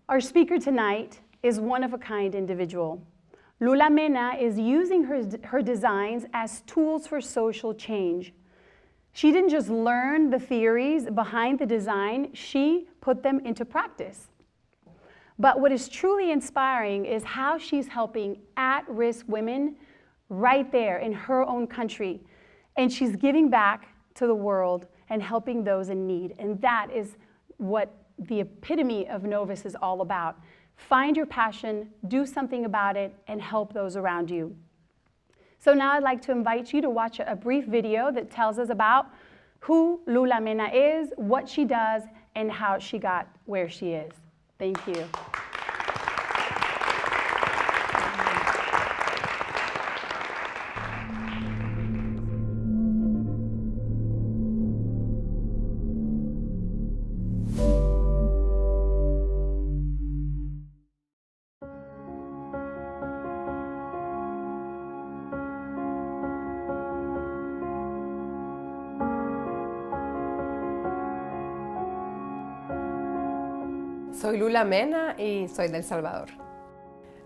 Our speaker tonight is one-of-a-kind individual. Lula Mena is using her designs as tools for social change. She didn't just learn the theories behind the design, she put them into practice. But what is truly inspiring is how she's helping at-risk women right there in her own country. And she's giving back to the world and helping those in need. And that is what the epitome of Novus is all about. Find your passion, do something about it, and help those around you. So now I'd like to invite you to watch a brief video that tells us about who Lula Mena is, what she does, and how she got where she is. Thank you. Soy Lula Mena y soy de El Salvador.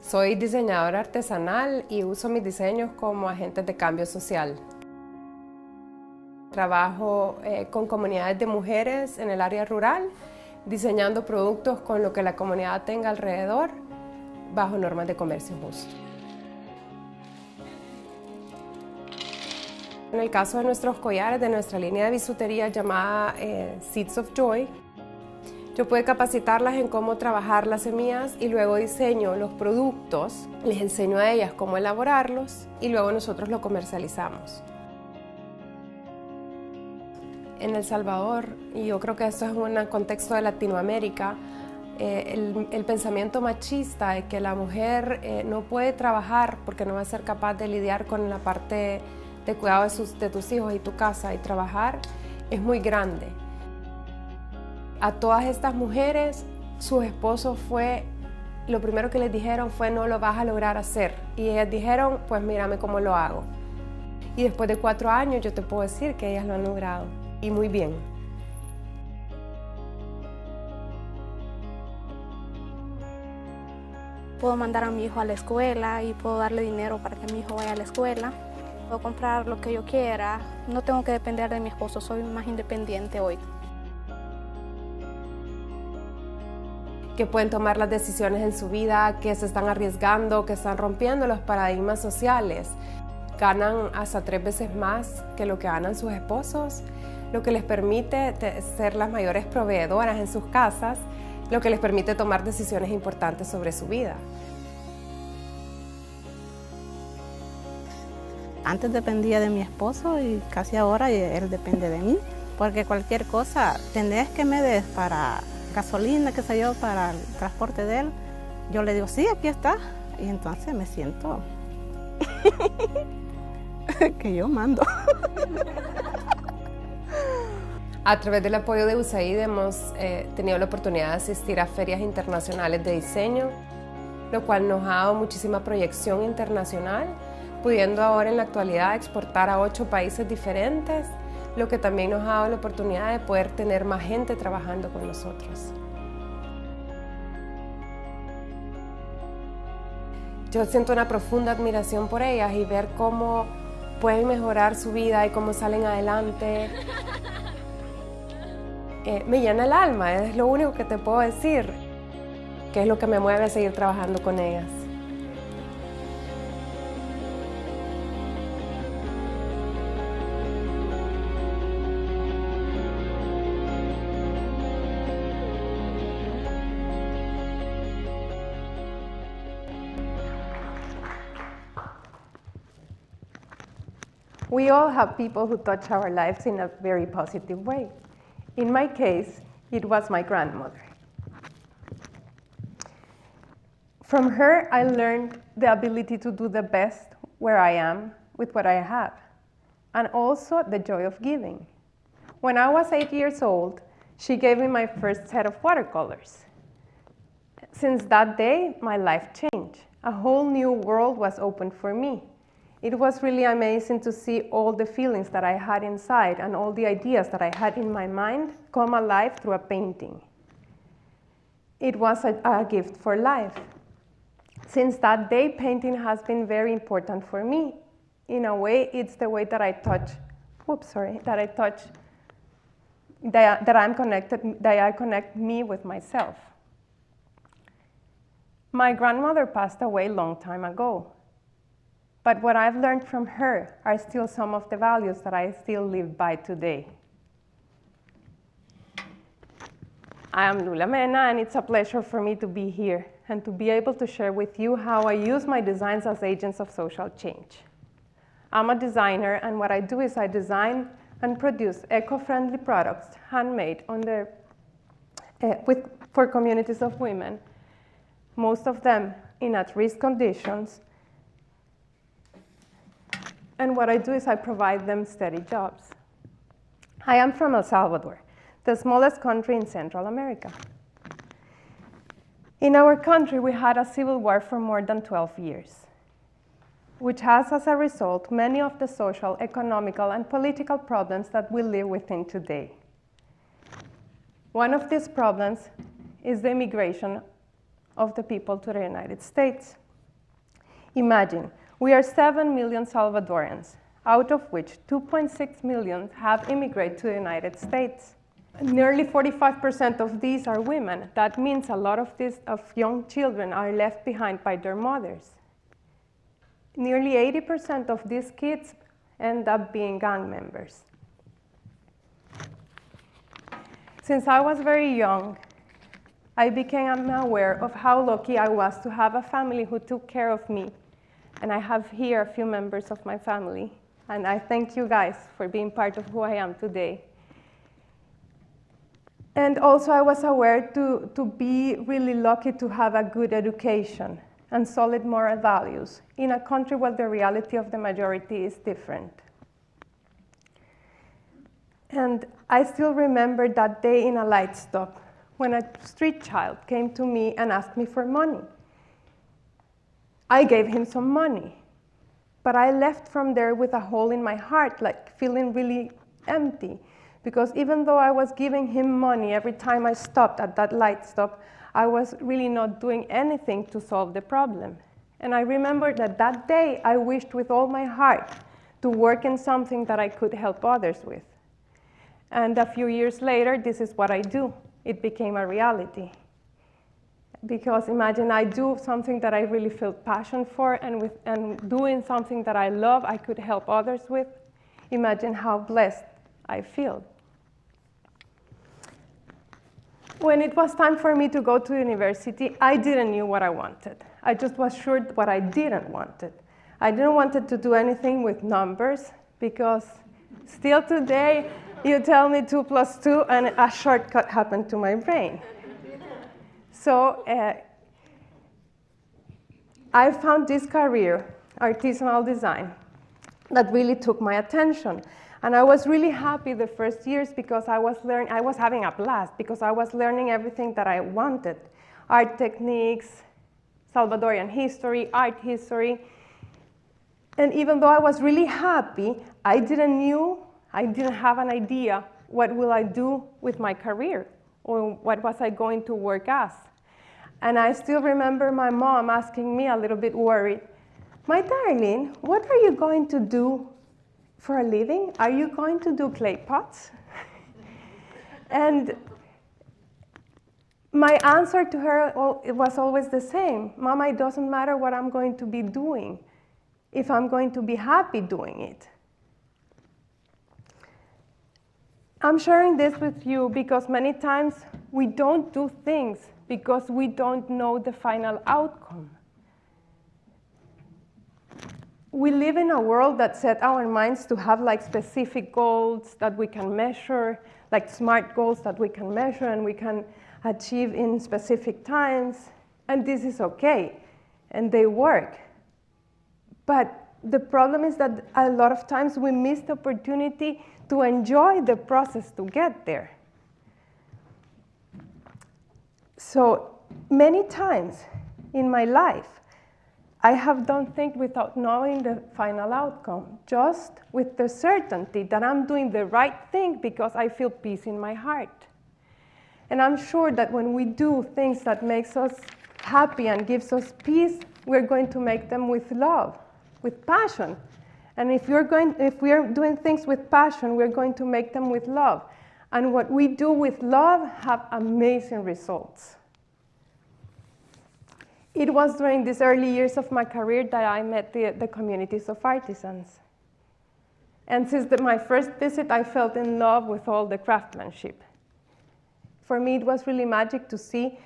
Soy diseñadora artesanal y uso mis diseños como agentes de cambio social. Trabajo con comunidades de mujeres en el área rural, diseñando productos con lo que la comunidad tenga alrededor, bajo normas de comercio justo. En el caso de nuestros collares, de nuestra línea de bisutería llamada Seeds of Joy, yo puedo capacitarlas en cómo trabajar las semillas y luego diseño los productos, les enseño a ellas cómo elaborarlos y luego nosotros lo comercializamos. En El Salvador, y yo creo que esto es un contexto de Latinoamérica, el pensamiento machista de que la mujer no puede trabajar porque no va a ser capaz de lidiar con la parte de cuidado de tus hijos y tu casa y trabajar es muy grande. A todas estas mujeres, sus esposos lo primero que les dijeron fue no lo vas a lograr hacer. Y ellas dijeron, pues mírame cómo lo hago. Y después de 4 años yo te puedo decir que ellas lo han logrado. Y muy bien. Puedo mandar a mi hijo a la escuela y puedo darle dinero para que mi hijo vaya a la escuela. Puedo comprar lo que yo quiera. No tengo que depender de mi esposo, soy más independiente hoy. Que pueden tomar las decisiones en su vida, que se están arriesgando, que están rompiendo los paradigmas sociales. Ganan hasta 3 veces más que lo que ganan sus esposos, lo que les permite ser las mayores proveedoras en sus casas, lo que les permite tomar decisiones importantes sobre su vida. Antes dependía de mi esposo y casi ahora él depende de mí, porque cualquier cosa, tenés que me des para gasolina, qué sé yo, para el transporte de él, yo le digo, sí, aquí está, y entonces me siento que yo mando. A través del apoyo de USAID hemos tenido la oportunidad de asistir a ferias internacionales de diseño, lo cual nos ha dado muchísima proyección internacional, pudiendo ahora en la actualidad exportar a 8 países diferentes, lo que también nos ha dado la oportunidad de poder tener más gente trabajando con nosotros. Yo siento una profunda admiración por ellas y ver cómo pueden mejorar su vida y cómo salen adelante. Me llena el alma, es lo único que te puedo decir, que es lo que me mueve a seguir trabajando con ellas. We all have people who touch our lives in a very positive way. In my case, it was my grandmother. From her, I learned the ability to do the best where I am with what I have, and also the joy of giving. When I was 8 years old, she gave me my first set of watercolors. Since that day, my life changed. A whole new world was opened for me. It was really amazing to see all the feelings that I had inside and all the ideas that I had in my mind come alive through a painting. it was a gift for life. Since that day, painting has been very important for me. In a way, it's the way that I touch, that I'm connected, that I connect me with myself. My grandmother passed away a long time ago, but what I've learned from her are still some of the values that I still live by today. I am Lula Mena, and it's a pleasure for me to be here and to be able to share with you how I use my designs as agents of social change. I'm a designer, and what I do is I design and produce eco-friendly products, handmade for communities of women, most of them in at-risk conditions. And what I do is I provide them steady jobs. I am from El Salvador, the smallest country in Central America. In our country, we had a civil war for more than 12 years, which has, as a result, many of the social, economical, and political problems that we live within today. One of these problems is the immigration of the people to the United States. Imagine, we are 7 million Salvadorans, out of which 2.6 million have immigrated to the United States. Nearly 45% of these are women. That means a lot of young children are left behind by their mothers. Nearly 80% of these kids end up being gang members. Since I was very young, I became aware of how lucky I was to have a family who took care of me. And I have here a few members of my family. And I thank you guys for being part of who I am today. And also I was aware to be really lucky to have a good education and solid moral values in a country where the reality of the majority is different. And I still remember that day in a light stop when a street child came to me and asked me for money. I gave him some money, but I left from there with a hole in my heart, like feeling really empty. Because even though I was giving him money every time I stopped at that light stop, I was really not doing anything to solve the problem. And I remember that day I wished with all my heart to work in something that I could help others with. And a few years later, this is what I do. It became a reality. Because imagine I do something that I really feel passion for, and doing something that I love, I could help others with. Imagine how blessed I feel. When it was time for me to go to university, I didn't know what I wanted. I just was sure what I didn't want. I didn't want to do anything with numbers, because still today, you tell me 2 + 2, and a shortcut happened to my brain. So I found this career, artisanal design, that really took my attention. And I was really happy the first years because I was having a blast, because I was learning everything that I wanted. Art techniques, Salvadorian history, art history. And even though I was really happy, I didn't have an idea what will I do with my career, or what was I going to work as. And I still remember my mom asking me, a little bit worried, "My darling, what are you going to do for a living? Are you going to do clay pots?" And my answer to her, it was always the same. "Mama, it doesn't matter what I'm going to be doing if I'm going to be happy doing it." I'm sharing this with you because many times we don't do things because we don't know the final outcome. We live in a world that set our minds to have like specific goals that we can measure, like SMART goals that we can measure and we can achieve in specific times. And this is okay, and they work. But the problem is that a lot of times we miss the opportunity to enjoy the process to get there. So many times in my life, I have done things without knowing the final outcome, just with the certainty that I'm doing the right thing because I feel peace in my heart. And I'm sure that when we do things that makes us happy and gives us peace, we're going to make them with love, with passion. And if we are doing things with passion, we're going to make them with love. And what we do with love have amazing results. It was during these early years of my career that I met the communities of artisans. And since my first visit, I fell in love with all the craftsmanship. For me, it was really magic to see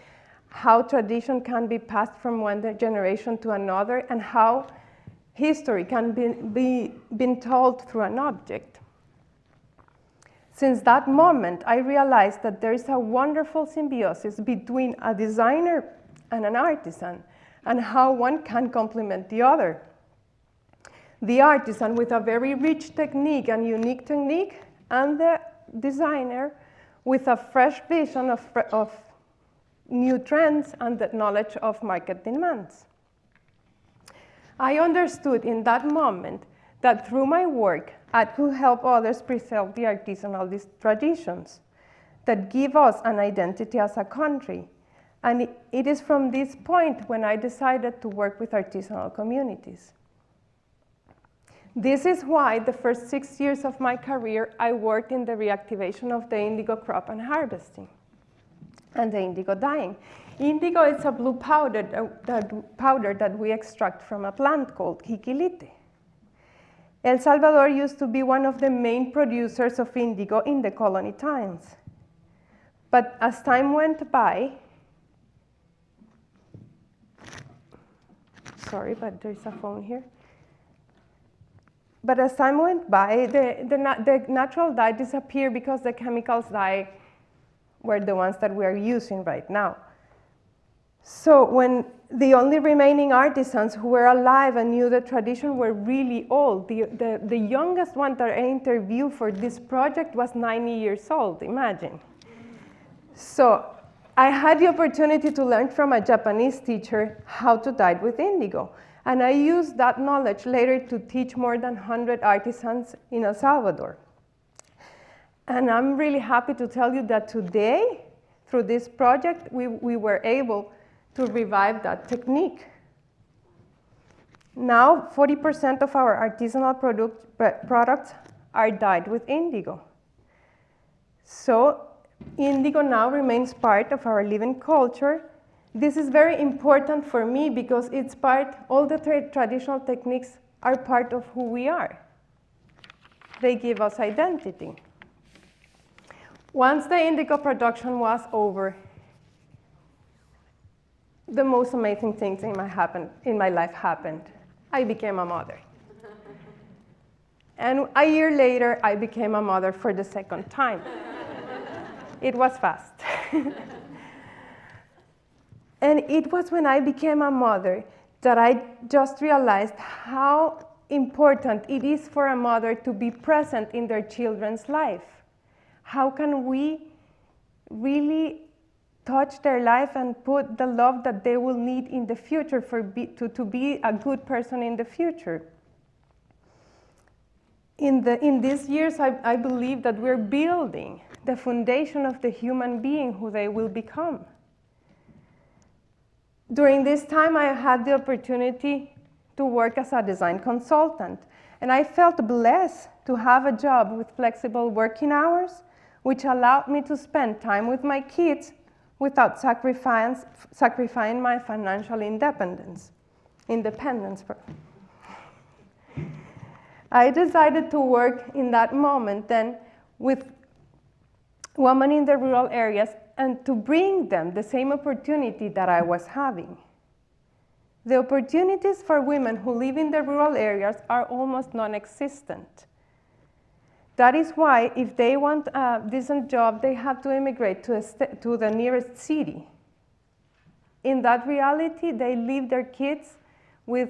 how tradition can be passed from one generation to another and how history can be told through an object. Since that moment, I realized that there is a wonderful symbiosis between a designer and an artisan, and how one can complement the other. The artisan with a very rich technique and unique technique, and the designer with a fresh vision of new trends and the knowledge of market demands. I understood in that moment that through my work, I could help others preserve the artisanal traditions that give us an identity as a country. And it is from this point when I decided to work with artisanal communities. This is why the first 6 years of my career, I worked in the reactivation of the indigo crop and harvesting, and the indigo dyeing. Indigo is a blue powder that we extract from a plant called jiquilite. El Salvador used to be one of the main producers of indigo in the colony times. But as time went by, sorry, but there's a phone here. But as time went by, the natural dye disappeared because the chemicals dye were the ones that we are using right now. So when the only remaining artisans who were alive and knew the tradition were really old, the youngest one that I interviewed for this project was 90 years old, imagine. So I had the opportunity to learn from a Japanese teacher how to dye with indigo. And I used that knowledge later to teach more than 100 artisans in El Salvador. And I'm really happy to tell you that today, through this project, we were able to revive that technique. Now, 40% of our artisanal products are dyed with indigo. So indigo now remains part of our living culture. This is very important for me because it's all the traditional techniques are part of who we are. They give us identity. Once the indigo production was over, the most amazing things in my life happened. I became a mother. And a year later, I became a mother for the second time. It was fast. And it was when I became a mother that I just realized how important it is for a mother to be present in their children's life. How can we really touch their life and put the love that they will need in the future to be a good person in the future? In these years, I believe that we're building the foundation of the human being who they will become. During this time, I had the opportunity to work as a design consultant, and I felt blessed to have a job with flexible working hours, which allowed me to spend time with my kids without sacrificing my financial independence. I decided to work in that moment then with women in the rural areas and to bring them the same opportunity that I was having. The opportunities for women who live in the rural areas are almost non-existent. That is why if they want a decent job, they have to immigrate to the nearest city. In that reality, they leave their kids to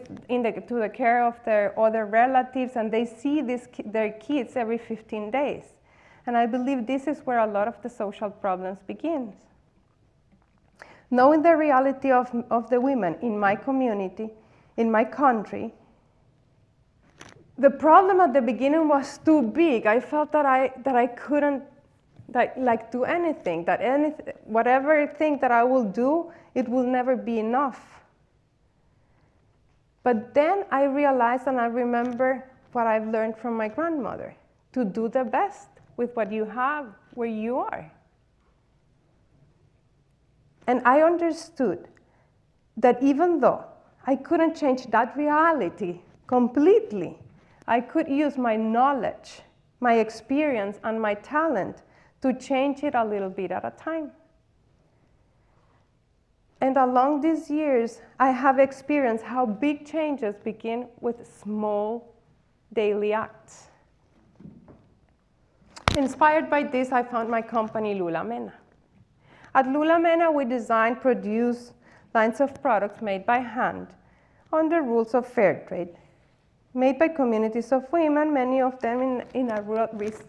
the care of their other relatives, and they see their kids every 15 days. And I believe this is where a lot of the social problems begins. Knowing the reality of the women in my community, in my country, the problem at the beginning was too big. I felt that I couldn't like do anything, whatever thing that I will do, it will never be enough. But then I realized and I remember what I've learned from my grandmother, to do the best with what you have where you are. And I understood that even though I couldn't change that reality completely, I could use my knowledge, my experience, and my talent to change it a little bit at a time. And along these years, I have experienced how big changes begin with small daily acts. Inspired by this, I found my company, Lula Mena. At Lula Mena, we design, produce lines of products made by hand under rules of fair trade, made by communities of women, many of them in rural risk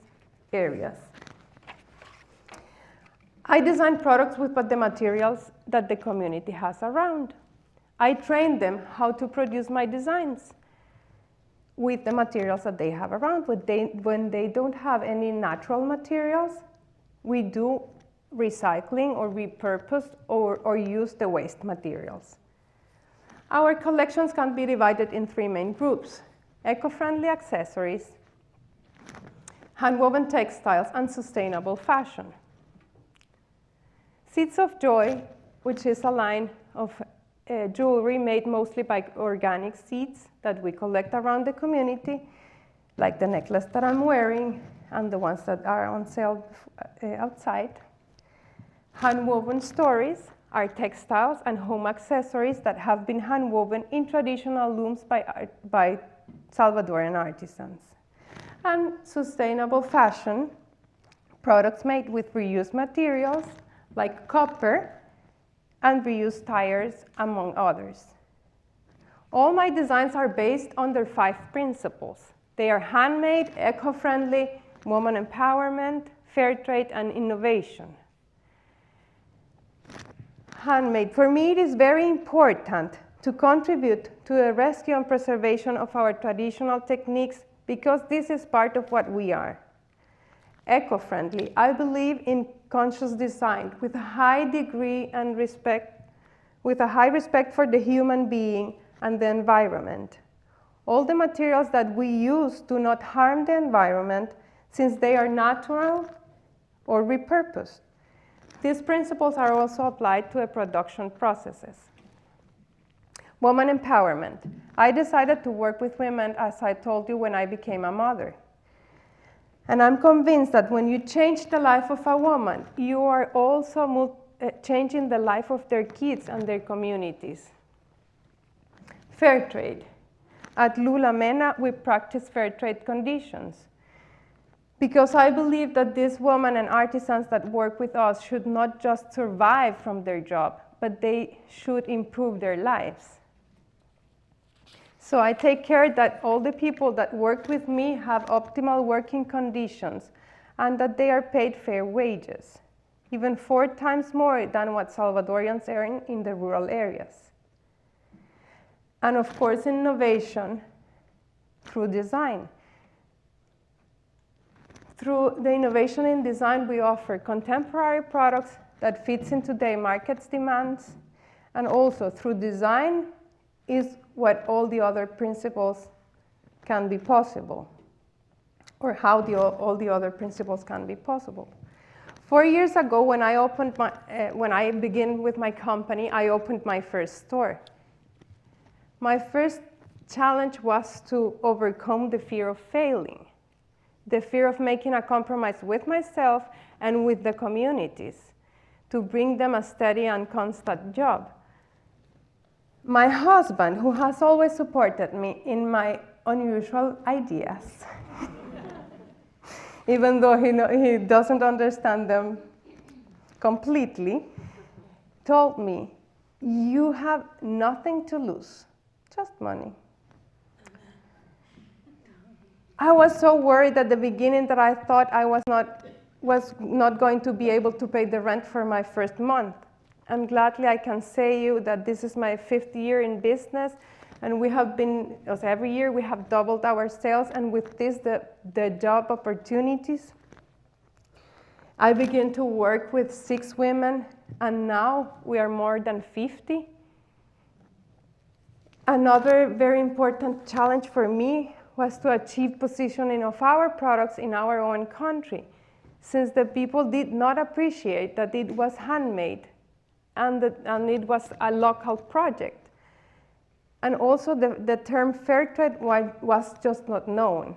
areas. I design products with the materials that the community has around. I train them how to produce my designs with the materials that they have around. When they don't have any natural materials, we do recycling or repurpose or use the waste materials. Our collections can be divided in 3 main groups: eco-friendly accessories, hand-woven textiles, and sustainable fashion. Seeds of Joy, which is a line of jewelry made mostly by organic seeds that we collect around the community, like the necklace that I'm wearing and the ones that are on sale outside. Hand-woven stories are textiles and home accessories that have been hand-woven in traditional looms by Salvadoran artisans. And sustainable fashion, products made with reused materials like copper and reused tires, among others. All my designs are based on their 5 principles. They are handmade, eco-friendly, woman empowerment, fair trade, and innovation. Handmade. For me, it is very important to contribute to the rescue and preservation of our traditional techniques because this is part of what we are. Eco-friendly. I believe in conscious design with a high degree and respect, with a high respect for the human being and the environment. All the materials that we use do not harm the environment since they are natural or repurposed. These principles are also applied to the production processes. Woman empowerment. I decided to work with women, as I told you, when I became a mother. And I'm convinced that when you change the life of a woman, you are also changing the life of their kids and their communities. Fair trade. At Lula Mena, we practice fair trade conditions because I believe that these women and artisans that work with us should not just survive from their job, but they should improve their lives. So I take care that all the people that work with me have optimal working conditions and that they are paid fair wages, even 4 times more than what Salvadorians earn in the rural areas. And of course, innovation through design. Through the innovation in design, we offer contemporary products that fits in today's market's demands, and also through design is what all the other principles can be possible, or how all the other principles can be possible. 4 years ago, when I began with my company, I opened my first store. My first challenge was to overcome the fear of failing, the fear of making a compromise with myself and with the communities to bring them a steady and constant job. My husband, who has always supported me in my unusual ideas, even though he doesn't understand them completely, told me, "You have nothing to lose, just money." I was so worried at the beginning that I thought I was not going to be able to pay the rent for my first month. And gladly I can say you that this is my 5th year in business, and we have been, every year we have doubled our sales, and with this, the job opportunities. I began to work with 6 women, and now we are more than 50. Another very important challenge for me was to achieve positioning of our products in our own country, since the people did not appreciate that it was handmade and it was a local project. And also the term fair trade was just not known.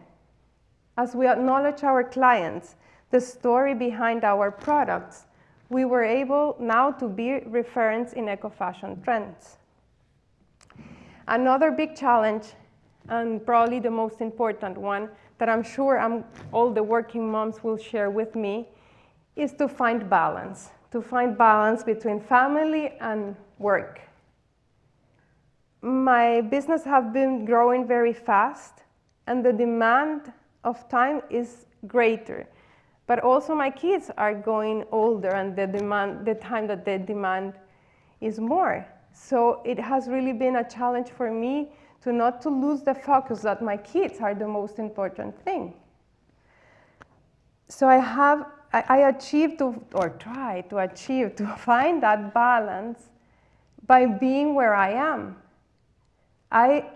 As we acknowledge our clients, the story behind our products, we were able now to be reference in eco-fashion trends. Another big challenge, and probably the most important one, that I'm sure all the working moms will share with me, is to find balance between family and work. My business has been growing very fast, and the demand of time is greater. But also my kids are going older, and the time that they demand is more. So it has really been a challenge for me to not to lose the focus that my kids are the most important thing. So I achieved or try to achieve, to find that balance by being where I am. I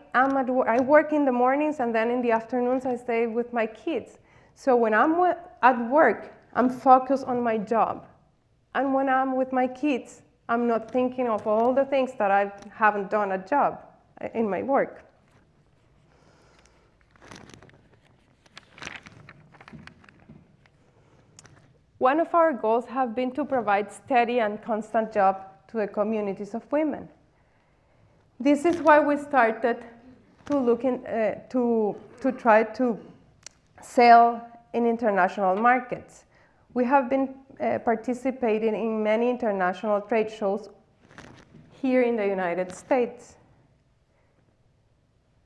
work in the mornings, and then in the afternoons I stay with my kids. So when I'm at work, I'm focused on my job. And when I'm with my kids, I'm not thinking of all the things that I haven't done a job in my work. One of our goals have been to provide steady and constant job to the communities of women. This is why we started to look to try to sell in international markets. We have been participating in many international trade shows here in the United States.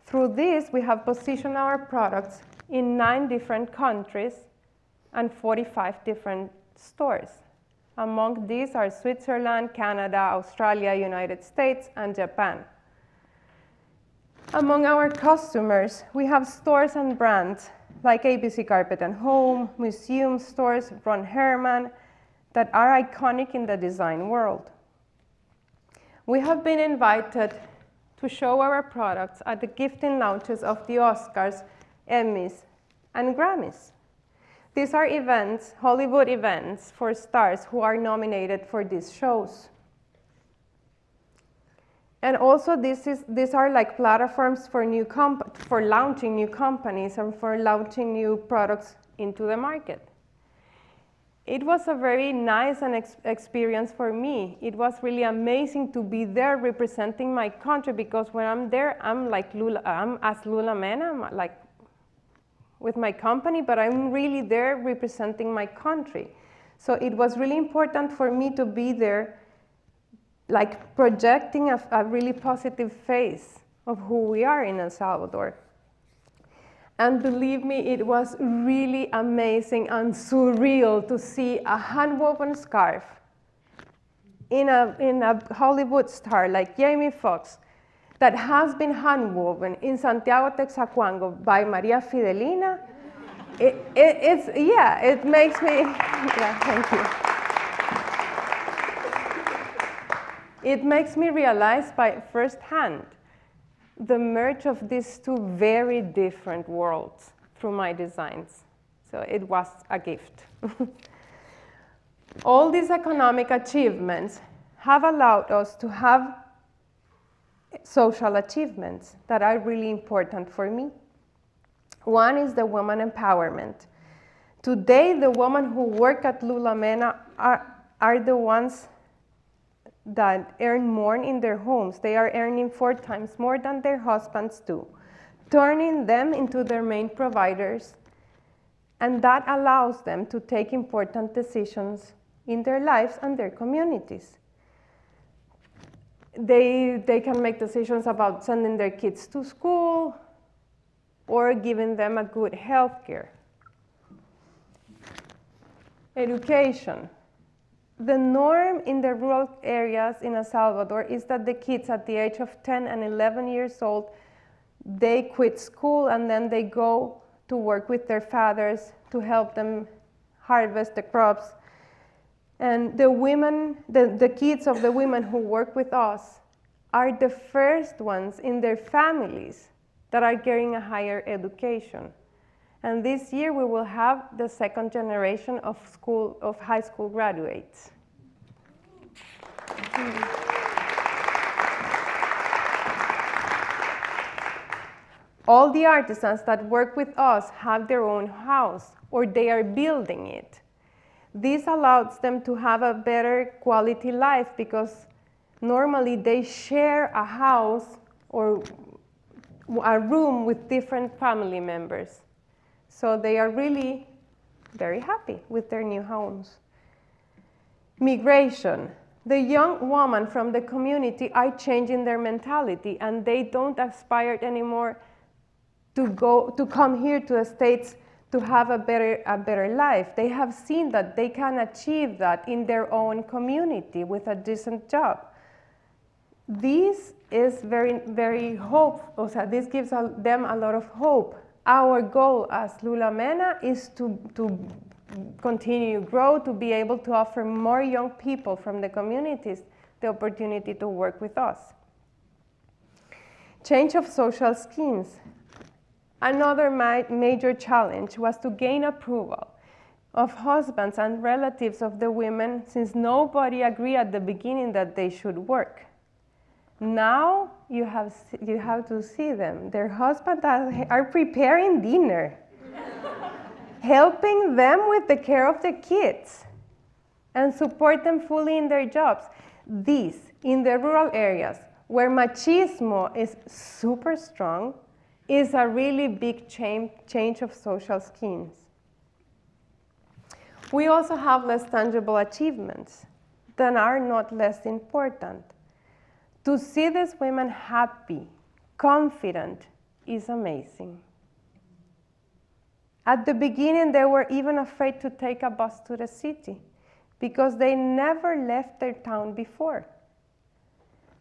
Through this, we have positioned our products in 9 different countries and 45 different stores. Among these are Switzerland, Canada, Australia, United States, and Japan. Among our customers, we have stores and brands like ABC Carpet and Home, museum stores, Ron Herman, that are iconic in the design world. We have been invited to show our products at the gifting launches of the Oscars, Emmys, and Grammys. These are events, Hollywood events, for stars who are nominated for these shows. And also these are like platforms for launching new companies and for launching new products into the market. It was a very nice experience for me. It was really amazing to be there representing my country, because when I'm there, I'm as Lula Mena, I'm like with my company, but I'm really there representing my country. So it was really important for me to be there, like projecting a really positive face of who we are in El Salvador. And believe me, it was really amazing and surreal to see a hand-woven scarf in a Hollywood star like Jamie Foxx that has been hand-woven in Santiago, Texacuango by Maria Fidelina. It makes me, yeah, thank you. It makes me realize by firsthand the merge of these 2 very different worlds through my designs. So it was a gift. All these economic achievements have allowed us to have social achievements that are really important for me. One is the woman empowerment. Today, the women who work at Lula Mena are the ones that earn more in their homes. They are earning 4 times more than their husbands do, turning them into their main providers, and that allows them to take important decisions in their lives and their communities. They can make decisions about sending their kids to school or giving them a good health care. Education. The norm in the rural areas in El Salvador is that the kids at the age of 10 and 11 years old, they quit school and then they go to work with their fathers to help them harvest the crops And the women, the kids of the women who work with us are the first ones in their families that are getting a higher education. And this year we will have the second generation of high school graduates. All the artisans that work with us have their own house or they are building it. This allows them to have a better quality life because normally they share a house or a room with different family members. So they are really very happy with their new homes. Migration. The young women from the community are changing their mentality and they don't aspire anymore to come here to the States to have a better life. They have seen that they can achieve that in their own community with a decent job. This is very, very hopeful. So this gives them a lot of hope. Our goal as Lula Mena is to continue to grow, to be able to offer more young people from the communities the opportunity to work with us. Change of social schemes. Another major challenge was to gain approval of husbands and relatives of the women since nobody agreed at the beginning that they should work. Now you have to see them. Their husbands are preparing dinner, helping them with the care of the kids, and support them fully in their jobs. This, in the rural areas where machismo is super strong, is a really big change of social schemes. We also have less tangible achievements that are not less important. To see these women happy, confident, is amazing. At the beginning, they were even afraid to take a bus to the city because they never left their town before.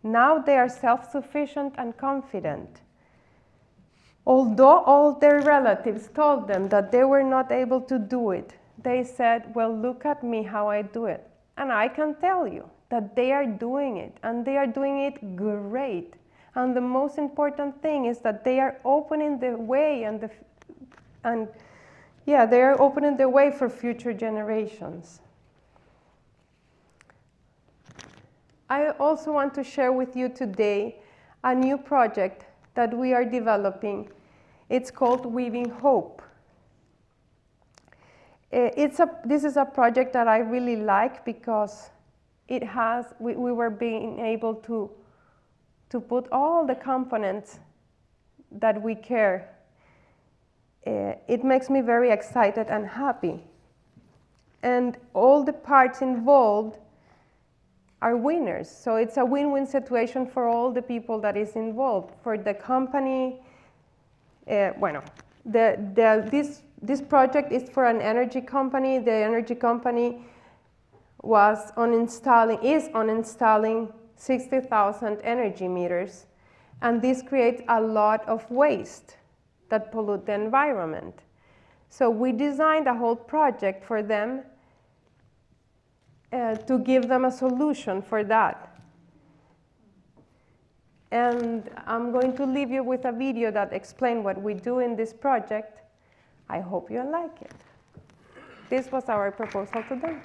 Now they are self-sufficient and confident. Although all their relatives told them that they were not able to do it, they said, well, look at me how I do it. And I can tell you that they are doing it, and they are doing it great. And the most important thing is that they are opening the way they are opening the way for future generations. I also want to share with you today a new project that we are developing. It's called Weaving Hope. This is a project that I really like because we were being able to put all the components that we care. It makes me very excited and happy. And all the parts involved are winners. So it's a win-win situation for all the people that is involved. For the company, this project is for an energy company. The energy company is uninstalling 60,000 energy meters. And this creates a lot of waste that pollute the environment. So we designed a whole project for them to give them a solution for that. And I'm going to leave you with a video that explains what we do in this project. I hope you like it. This was our proposal to them.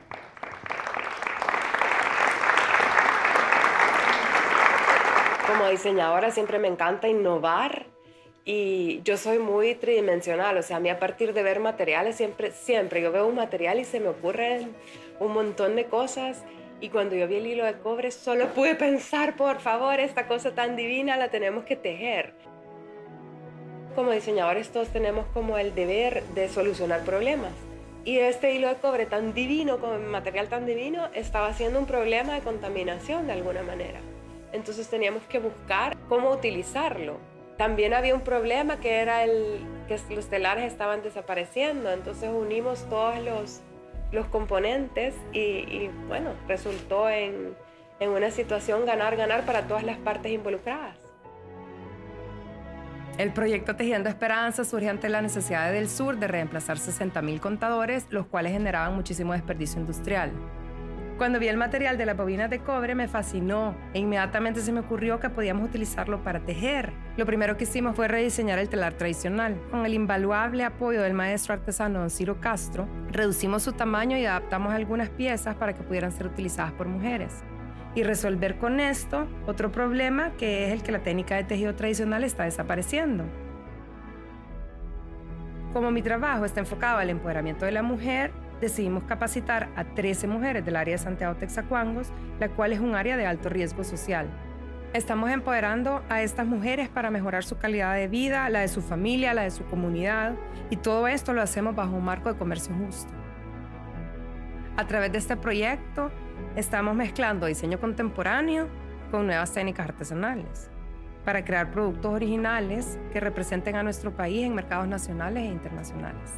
Como diseñadora siempre me encanta innovar y yo soy muy tridimensional, o sea, a mí a partir de ver materiales siempre yo veo un material y se me ocurren un montón de cosas y cuando yo vi el hilo de cobre solo pude pensar, por favor, esta cosa tan divina la tenemos que tejer. Como diseñadores todos tenemos como el deber de solucionar problemas y este hilo de cobre tan divino, con material tan divino, estaba siendo un problema de contaminación de alguna manera. Entonces teníamos que buscar cómo utilizarlo. También había un problema que era que los telares estaban desapareciendo, entonces unimos todos los componentes y bueno, resultó en una situación ganar-ganar para todas las partes involucradas. El proyecto Tejiendo Esperanza surge ante la necesidad del sur de reemplazar 60.000 contadores, los cuales generaban muchísimo desperdicio industrial. Cuando vi el material de las bobinas de cobre me fascinó e inmediatamente se me ocurrió que podíamos utilizarlo para tejer. Lo primero que hicimos fue rediseñar el telar tradicional. Con el invaluable apoyo del maestro artesano don Ciro Castro, reducimos su tamaño y adaptamos algunas piezas para que pudieran ser utilizadas por mujeres. Y resolver con esto otro problema, que es el que la técnica de tejido tradicional está desapareciendo. Como mi trabajo está enfocado al empoderamiento de la mujer, decidimos capacitar a 13 mujeres del área de Santiago Texacuangos, la cual es un área de alto riesgo social. Estamos empoderando a estas mujeres para mejorar su calidad de vida, la de su familia, la de su comunidad, y todo esto lo hacemos bajo un marco de comercio justo. A través de este proyecto, estamos mezclando diseño contemporáneo con nuevas técnicas artesanales para crear productos originales que representen a nuestro país en mercados nacionales e internacionales.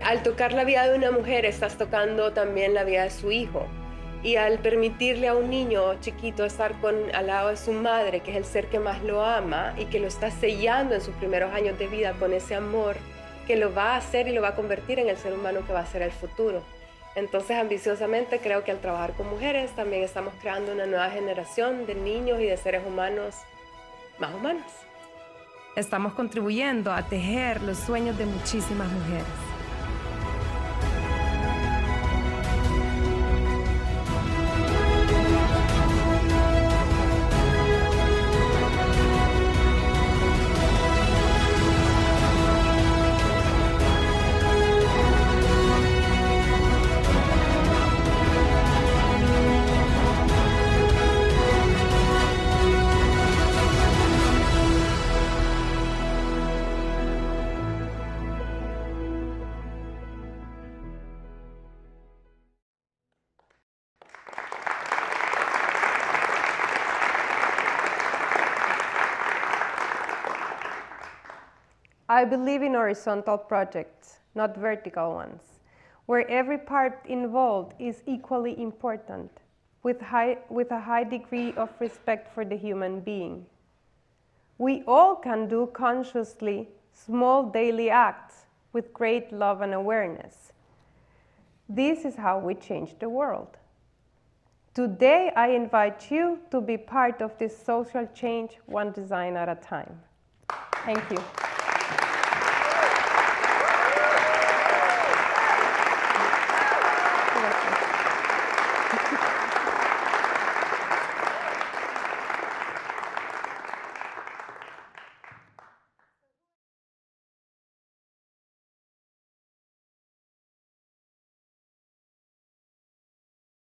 Al tocar la vida de una mujer, estás tocando también la vida de su hijo. Y al permitirle a un niño chiquito estar al lado de su madre, que es el ser que más lo ama y que lo está sellando en sus primeros años de vida con ese amor que lo va a hacer y lo va a convertir en el ser humano que va a ser el futuro. Entonces, ambiciosamente, creo que al trabajar con mujeres también estamos creando una nueva generación de niños y de seres humanos más humanos. Estamos contribuyendo a tejer los sueños de muchísimas mujeres. I believe in horizontal projects, not vertical ones, where every part involved is equally important, with a high degree of respect for the human being. We all can do consciously small daily acts with great love and awareness. This is how we change the world. Today, I invite you to be part of this social change, one design at a time. Thank you.